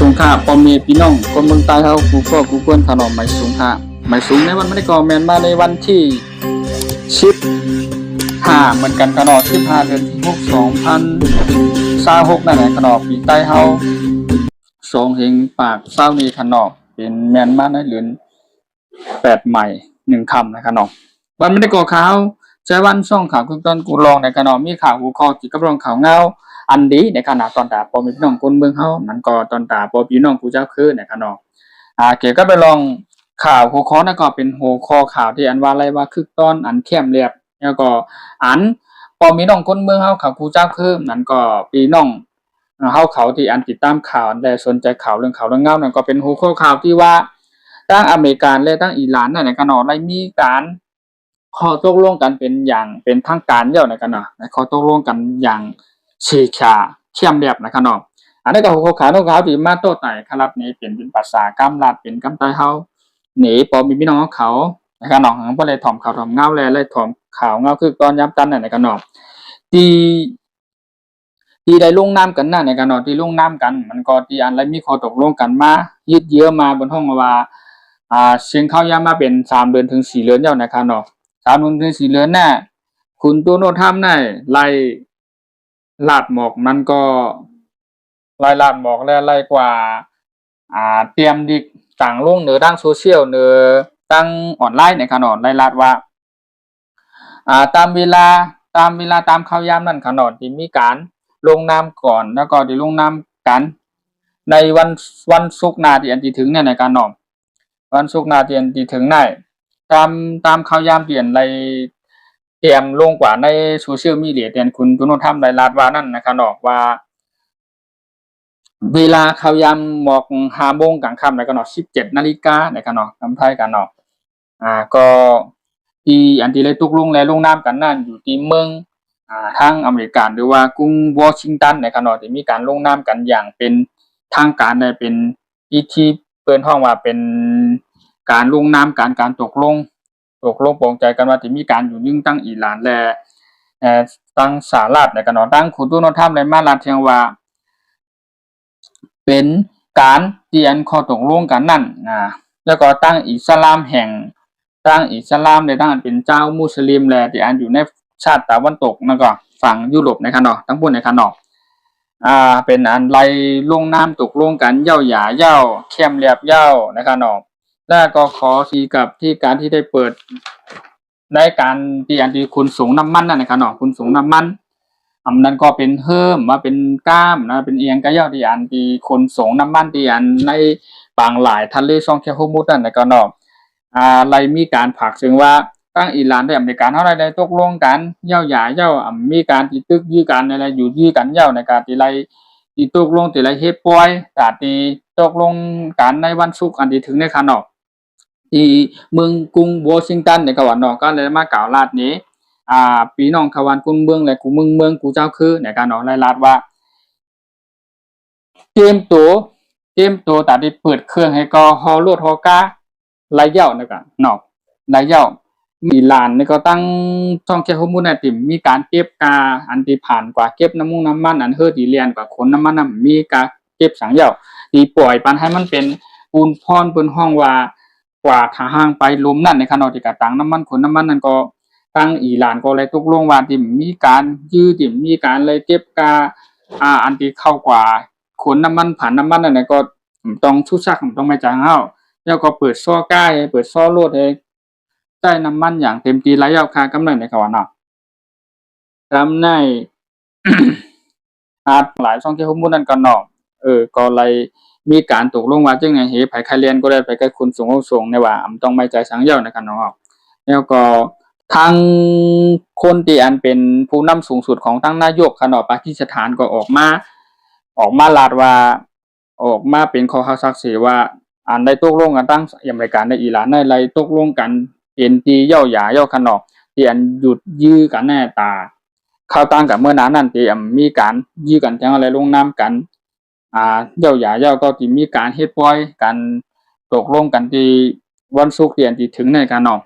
สูงค่าปอมีพี่น้องคนเมืองใต้เขากูก็กูควรถนอมไม่สูงค่าไม่สูงในวันไม่ได้ก่อแมนมาในวันที่15เหมือนกันขนอ15 เดือน 6 2026นั่นแหละขนอปีใต้เฮาสองเฮงปากเศร้านี้ขนอเป็นแมนมาในเหลือน8 ใหม่1 คำนะขนอวันไม่ได้ก่อข่าวใช้วันช่องข่าวคือตอนกูลองในขนอมีข่าวหัวข้อเกี่ยวกับเรื่องข่าวเงาอันดีในขณะตอนตาปอมีพี่น้องคนเมืองเฮามันก็ตอนตาปอพี่น้องกูเจ้าคือในขนอเกี่ยวกับไปลองข่าวหัวข้อนั่นก็เป็นหัวข้อข่าวที่อันว่าอะไรว่าคือตอนอันเข้มเรียบแล้วก็อันปอมีน้องคนเมืองเฮาข่าวกูเจ้าคือนั่นก็พี่น้องเฮาเขาที่อันติดตามข่าวและสนใจข่าวเรื่องเงานั่นก็เป็นหัวข้อข่าวที่ว่าทั้งอเมริกันและทั้งอิหร่านนั่นในขนอได้มีการข้อตกลงกันเป็นอย่างเป็นทางการเดียวในกันเนาะข้อตกลงกันอย่างฉีกขาดเข้มเรียบนะครับเนาะอันนี้ก็หัวข้อข่าวที่มาโต้ไต่ครับนี่เป็นภาษากำลัดเป็นกำไตเฮาหนีปอมีพี่น้องเขานะครับเนาะบ่ได้ถ่อมข่าวถ่อมเงาเลยถ่อมข่าวเงาคือตอนย้ำจันนั่นนะครับเนาะที่ได้ลงนามกันนั่นในกันเนาะที่ลงนามกันมันก็ที่อันไรมีข้อตกลงกันมายืดเยื้อมาบนห้องว่าเชียงเข้ายามมาเป็น3 เดือนถึง4 เดือนเจ้านะครับเนาะ3 เดือนถึง4 เดือนน่ะคุณตัวโนทำได้ไล่ลาดหมอกมันก็ไล่ลาดหมอกและไล่กว่าเตรียมดิกต่างลงเหนือดั้งโซเชียลเหนือตั้งออนไลน์ในขนอไล่ลาดว่าตามเวลาตามข่าวยามนั่นขนอที่มีการลงนามก่อนแล้วก็ที่ลงนามกันในวันศุกร์หน้าที่อันที่ถึงเนี่ยในการนอมวันศุกร์หน้าที่อันที่ถึงได้ตามข่าวยามเปลี่ยนในเตรียมลงกว่าในโซเชียลมีเดียเตียนคุณตุนทำรายลาดว่านั่นนะครับเนาะว่าเวลาข่าวยามหมอก5 โมงกลางค่ำในกันเนาะ17 นาฬิกาในกันเนาะทำไทยกันเนาะก็ที่อันที่ได้ตกลงและลงนามกันนั่นอยู่ที่เมืองทางอเมริกันหรือว่ากรุงวอชิงตันในกันเนาะที่มีการลงนามกันอย่างเป็นทางการได้เป็นพิธีเปิดห้องว่าเป็นการลงนามการตกลงปรงใจกันว่าที่มีการอยู่ยิ่งตั้งอิหร่านและตั้งสหรัฐในกันเนาะตั้งคุณตุนทำในมาลาเทียงว่าเป็นการเตียนข้อตกลงกันนั่นแล้วก็ตั้งอิสลามตั้งอิสลามในตั้งเป็นเจ้ามุสลิมและที่อันอยู่ในชาติตะวันตกนั่นก็ฝั่งยุโรปในคันเนาะทั้งพวกในคันเนาะเป็นอันไล่ลงน้ำตกลงกันเย้าหยาเย้าเข้มเรียบเย้าในคันเนาะแล้วก็ขอทีกับที่การที่ได้เปิดในการที่อันที่คุณส่งน้ำมันนั่นในคันเนาะคุณส่งน้ำมันนั้นก็เป็นเฮิมมาเป็นก้ามนะเป็นเอียงก็ย่อที่อันที่คนส่งน้ำมันที่อันในบางหลายทะเลช่องแคบฮมุดนั่นนะก็เนาะอะไรมีการผักซึ่งว่าตั้งอิหร่านได้อเมริกันเท่าไรได้ตกลงกันเย้าหยาเย้ามีการที่ตึกยื้อกันอะไรอยู่ยื้อกันเย้าในการที่ไรที่ตกลงที่ไรเฮ็ดปล่อยแต่ที่ตกลงกันในวันศุกร์อันที่ถึงในคันเนาะที่เมืองกรุงวอชิงตันในกวันเนาะก็เลยมากล่าวลาดนี้พี่น้องขวันกุนเมืองและกูเมืองกูเจ้าคือในการออกรายลาดว่าเตรียมตัวตัดที่เปิดเครื่องให้ก็ฮอลวดฮอกาไล่เย่าในกันเนาะไล่เย่ามีลานนี่ก็ตั้งช่องแคบมุนติมีการเก็บกาอันที่ผ่านกว่าเก็บน้ำมันอันเฮอดีเลียนกว่าคนน้ำมันมีการเก็บสังเย่าดีปล่อยปันให้มันเป็นปูนพรบนห้องว่ากว่าทางไปลมนั่นในขณะที่กระตังน้ำมันคนน้ำมันนั่นก็ตั้งอิหร่านก็เลยตกลงว่าที่มีการยื้อที่มีการเลยเก็บกาอันที่เข้ากว่าขนน้ำมันผ่านน้ำมันนั่นก็ต้องชุดซักต้องไม่จ่ายเฮาแล้วก็เปิดซ้อใกล้เปิดซ้อโลดให้ได้น้ำมันอย่างเต็มที่ระยะค่ากำไรในกว่าเนาะกำไรหลายช่องที่ข้อมูลนั่นก็เนาะก็เลยมีการตกลงว่าจังไงเฮไผใครเรียนก็ได้ไปกับคุณส่งในว่าต้องไม่ใจสังเยาในกันเนาะแล้วก็ทางคนที่อันเป็นผู้นำสูงสุดของทั้งนายกคณะปากีสถานก็ออกมาลาดว่าออกมาเป็นข้อซักเสว่าอันได้ตกลงกันตั้งอเมริกันในอิหร่านได้ไรตกลงกันเป็นที่เย้าหยาเย้าขนอกที่อันหยุดยื้อกันแน่ตาเข้าตั้งกับเมื่อนั้นนั่นที่มีการยื้อกันจังอะไรลงน้ำกันเย้าหยาเย้าก็ที่มีการเฮ็ดปล่อยกันตกลงกันที่วันศุกร์ที่ถึงในกันเนาะ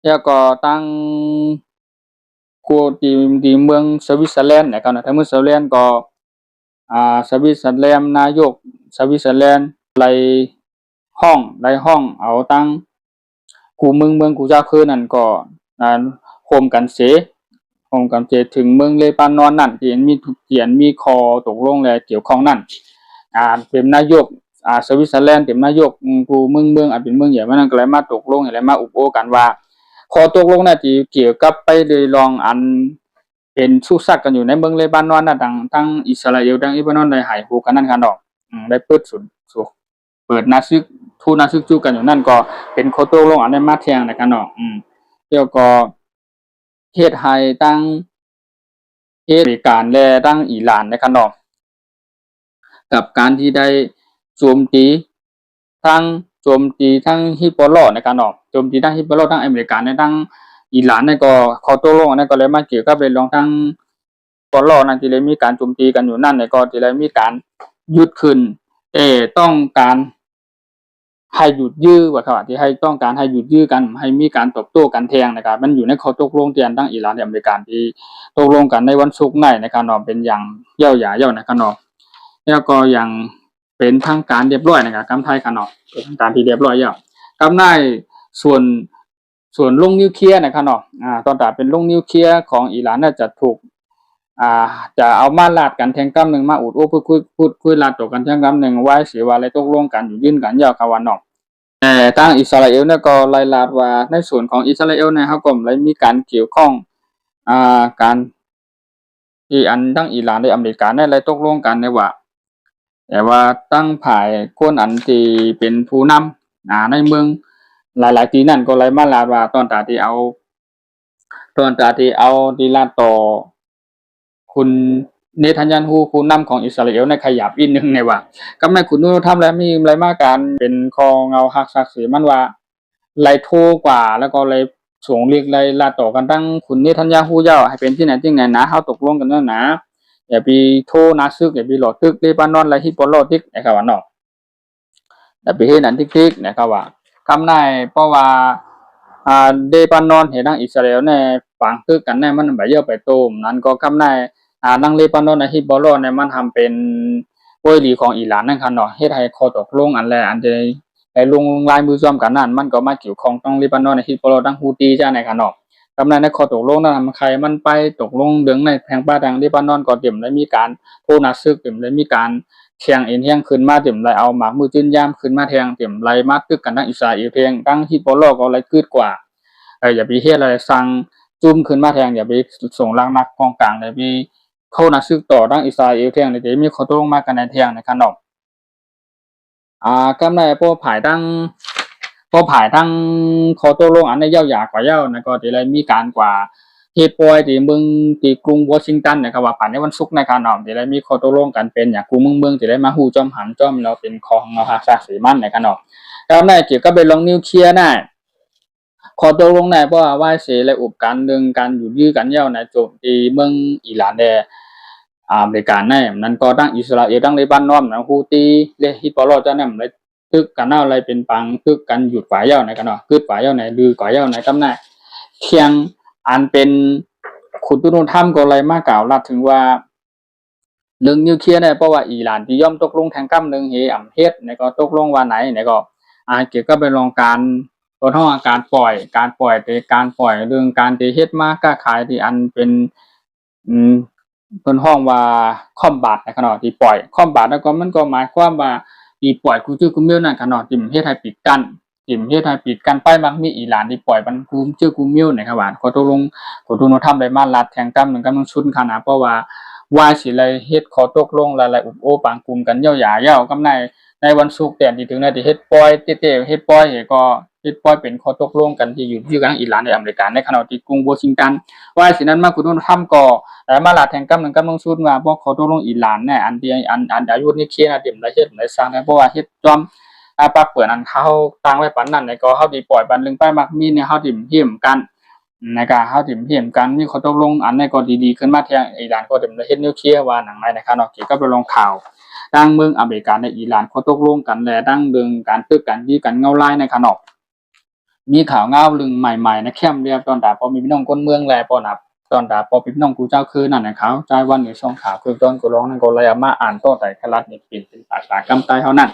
แล้วก็ตั้งกูที่เมืองสวิตเซอร์แลนด์นะครับนะทั้งเมืองสวิตเซอร์แลนด์ก็ สวิตเซอร์แลนด์นายกสวิตเซอร์แลนด์ไล่ห้องเอาตั้งกูเมืองกูเจ้าคือนั่นก็โฮมกันเสถึงเมืองเลบานอนนั่นที่มีคอตกลงและเกี่ยวข้องนั่นเป็นนายกสวิตเซอร์แลนด์เป็นนายกกูเมืองเป็นเมืองใหญ่มันนั่นก็เลยมาตกลงอะไรมาอุปโอกันว่าขอตกลงน่ะที่เกี่ยวกับไปเลยลองอันเป็นสู้ซักกันอยู่ในเมืองเลบานอนน่ะทั้งอิสราเอลทั้งเลบานอนได้หายโหกันนั่นกันดอกได้เปิดศูนย์เปิดนาซึกนาซึกจูกันอยู่นั่นก็เป็นข้อตกลงอันได้มาเที่ยงนะกันดอกเดี๋ยวก็เฮ็ดให้ตั้งเฮ็ดบริการและตั้งอิหร่านนะครับเนาะกับการที่ได้โจมตีทั้งฮิซบอลเลาะห์นะครับเนาะโจมตีทั้งฮิซบอลเลาะห์ทั้งอเมริกันและทั้งอิหร่านนั่นก็ข้อตกลงอันนั้นก็เลยมาเกี่ยวกับเรื่องของทั้งฮิซบอลเลาะห์นั่นที่เลยมีการโจมตีกันอยู่นั่นก็ที่เลยมีการหยุดขึ้นแต่ต้องการให้หยุดยื้อว่าเท่าที่ให้ต้องการให้หยุดยื้อกันให้มีการตอบโต้กันแทงนะครับมันอยู่ในข้อตกลงที่ทั้งอิหร่านและอเมริกันที่ตกลงกันในวันศุกร์ในนะครับเนาะเป็นอย่างเย่าหยาเย่านะครับเนาะแล้วก็อย่างเป็นทางการเรียบร้อยนะครับกำไทยกันเนาะเป็นทางการที่เรียบร้อยแล้วกำได้ส่วนลงนิวเคลียร์นะครับเนาะตอนแต่เป็นลงนิวเคลียร์ของอิหร่านน่าจะถูกจะเอามาลาดกันแทงกำหนึ่งมาอุดโอ้พูดคุยลาดตกกันแทงกำหนึ่งไว้เสียว่าอะไรตกลงกันอยู่ยื่นกันยาวกวันเนาะแต่ทางอิสราเอลเนี่ยก็รายลาดว่าในส่วนของอิสราเอลเนี่ยเขาก็เลยมีการเกี่ยวข้องการที่อันทั้งอิหร่านและอเมริกาเนี่ยเลยตกลงกันในว่าแต่ว่าตั้งผ่ายคนอันที่เป็นผู้นำในเมืองหลายๆที่นั่นก็เลยมาลาดว่าตอนตาที่เอาดีลาดต่อคุณเนทันยันฮูผู้นำของอิสราเอลในขยับอีกนึงในว่าก็ไม่คุณนูทำแล้วมีอะไรมากการเป็นคอเงาหักศักดิ์ศรีมันว่าไล่โทกว่าแล้วก็เลยส่งเรียกไล่ลาต่อกันตั้งคุณเนทันยาฮูเจ้าให้เป็นที่ไหนนะเฮาตกลงกันนะอย่าไปโทนาซึกอย่าไปหลอดตึกเลบานอนอะไรฮิปโปโลติกนะครับว่าเนาะอย่าไปเฮ็ดอันทิกๆนะครับว่าคำนายเพราะว่าเลบานอนเห็นทางอิสราเอลเนี่ยฝังตึกกันแน่มันบ่เยอะไปโตมนั้นก็คำนายนังเลบานอนในฮิบอลเนี่ยมันทำเป็นป่วยหลีของอิหร่านนั่นครับเนาะเฮ็ดให้ข้อตกลงอันแลอันได้ลงลายมือร่วมกันนั่นมันก็มาเกี่ยวข้องต้องเลบานอนในฮิบอลทั้งฮูตีจ้าในครับเนาะกำลังในข้อตกลงนั้นใครมันไปตกลงเรื่องในแห่งป้าทางเลบานอนก็เต็มได้มีการโทนาซึกเต็มได้มีการเทียงเอ็นเทียงขึ้นมาเต็มไรเอาหมากมือจื้นย่ามขึ้นมาแทงเต็มไรมาตึกกันทั้งอิสราเอลเทียงทั้งฮิบอลก็ไรกึดกว่าอย่าไปเฮ็ดอะไรสั่งจุ่มขึ้นมาแทงอย่าไปส่งลังนักกองกลางอย่าไปเข้านักซึกต่อทั้งอิสราเอลเที่ยงจะมีข้อตกลงมากันในเที่ยงในขนมกำไรพวกผายทั้งข้อตกลงอันในเย้าหยากว่าเย้านะก็จะเลยมีการกว่าเฮดปอยที่เมืองที่กรุงวอชิงตันนะครับว่าผ่านในวันศุกร์ในขนมจะเลยมีข้อตกลงกันเป็นอย่างกรุงเมืองจะได้มาหูจอมหันจอมเราเป็นของเราหักศักดิ์ศรีมั่นในขนมกำไรเกี่ยวกับเป็นลงนิวเคลียร์ได้ขอตกลงได้เพราะว่าเสียและอุปการเรื่องการอยู่ยื้อกันเย้าในโจมตีเมืองอิหร่านแดอเมริกันเนี่ยนั้นก็ตั้งอิสราเอลตั้งเลบานอนนะฮูตีและฮิซบอลเลาะห์จะนำเลยตึกกันเอาอะไรเป็นปังตึกกันหยุดฝ่ายเย้าในกันเนาะกึดฝ่ายเย้าในลือฝ่ายเย้าในกำแน่เคียงอันเป็นคุณตุนุธรรมก็เลยมากล่าวลัดถึงว่าเรื่องนิวเคลียร์เนี่ยเพราะว่าอิหร่านที่ย่อมตกลงแทงกั้มหนึ่งเฮอำเฮ็ดเนี่ยก็ตกลงว่าไหนเนี่ยก็เกี่ยวกับเป็นรองการตัวท่อการปล่อยเรื่องการที่เฮ็ดมาค้าขายที่อันเป็นเพิ่นฮ้องว่าคอมบาตในขณะที่ปล่อยคอมบาตแล้วก็มันก็หมายความว่าที่ปล่อยกูชื่อกูมิวนั่นขณะที่เฮ็ดให้ปิดกันไปมักมีอิหร่านที่ปล่อยมันกูชื่อกูมิวนะครับว่าก็ตกลงทำได้มาลัดแทงกำหนึ่งกำลังชุนขนาดเพราะว่าสิเลยเฮ็ดขอตกลงหลายๆอุปโอปังกลุ่มกันเย้าหยาเย้ากำในวันศุกร์แต่ที่ถึงที่เฮ็ดปล่อยเต้ๆเฮ็ดปล่อยก็เฮ็ดปล่อยเป็นข้อตกลงกันที่อยู่กันอิหร่านในอเมริกาในขณะที่กรุงวอชิงตันว่าสินั้นมาคุณทำก็มาลาแทงกำหนึ่งกำลังชุนว่าบ่ข้อตกลงอิหร่านเนี่ยอันที่อันอายุนี่เคนะเต็มได้เฮ็ดได้สร้างได้เพราะว่าเฮ็ดจอมปากเปิดอันเฮาตั้งไว้ปานนั้นก็เฮาสิปล่อยบันลึงไปมักมีเนี่ยเฮาสิเฮียมกันนะครับเฮาสิเฮียมกันมีข้อตกลงอันนี้ก็ดีๆขึ้นมาแทงอิหร่านก็เต็มได้เฮ็ดนิวเคลียร์ว่าหนังไหนนะครับเนาะเกี่ยวกับลงข่าวดังเมืองอเมริกาในอิหร่านเขาตกลงกันและดังเรื่องการตึกกันยี่กันเงาไล่ในขนมมีข่าวเงาลึงใหม่ๆนะเข้มเรียบตอนแต่พอมีพี่น้องคนเมืองแลปอนับ ตอนด่าปอพี่น้องกูเจ้าคือนั่นนะเขาใจวันหรือช่องข่าวคือต้นกูร้องนั่นก็เลยเอามาอ่านต่อแต่ขลัดนี่เป็นภาษากำไตเฮานั่น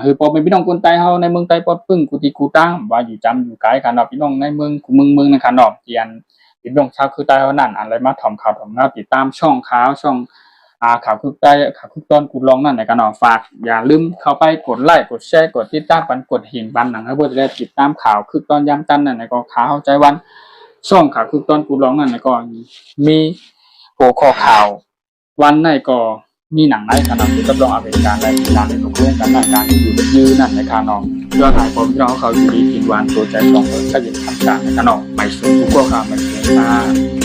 คือปอเป็นพี่น้องคนไตเฮาในเมืองไตปอปึ้งกูที่กูตั้งว่าอยู่จำอยู่ไกลกันเนาะพี่น้องในเมืองกูเมืองในคันเนาะเจียนพี่น้องชาวคือไตเฮานั่นอะไรมาถ่อมข่าวถ่อมเงาติดตามช่องข่าวช่องข่าวคือไตข่าวคือต้นกูร้องนั่นในกันเนาะฝากอย่าลืมเข้าไปกดไลค์กดแชร์กดติดตามปันกดหินปันหนังให้เพื่อจะได้ติดตามข่าวคือตอนย้ำจันนั่นในก็ข่าวใจวันช่องข่าวคือต้นกูร้องนั่นในก็มีหัวข้อข่าววันในก็มีหนังในขนาดที่จำลองอเมริกาในการในตกลงกันในการอยู่ยืนนั่นในคานองเพื่อถ่ายผมที่เราเขาอยู่ดีกินวันตัวใจของเออก็ยังทำการในคานองไปสู่ทุกข้อข่าวมันเสีย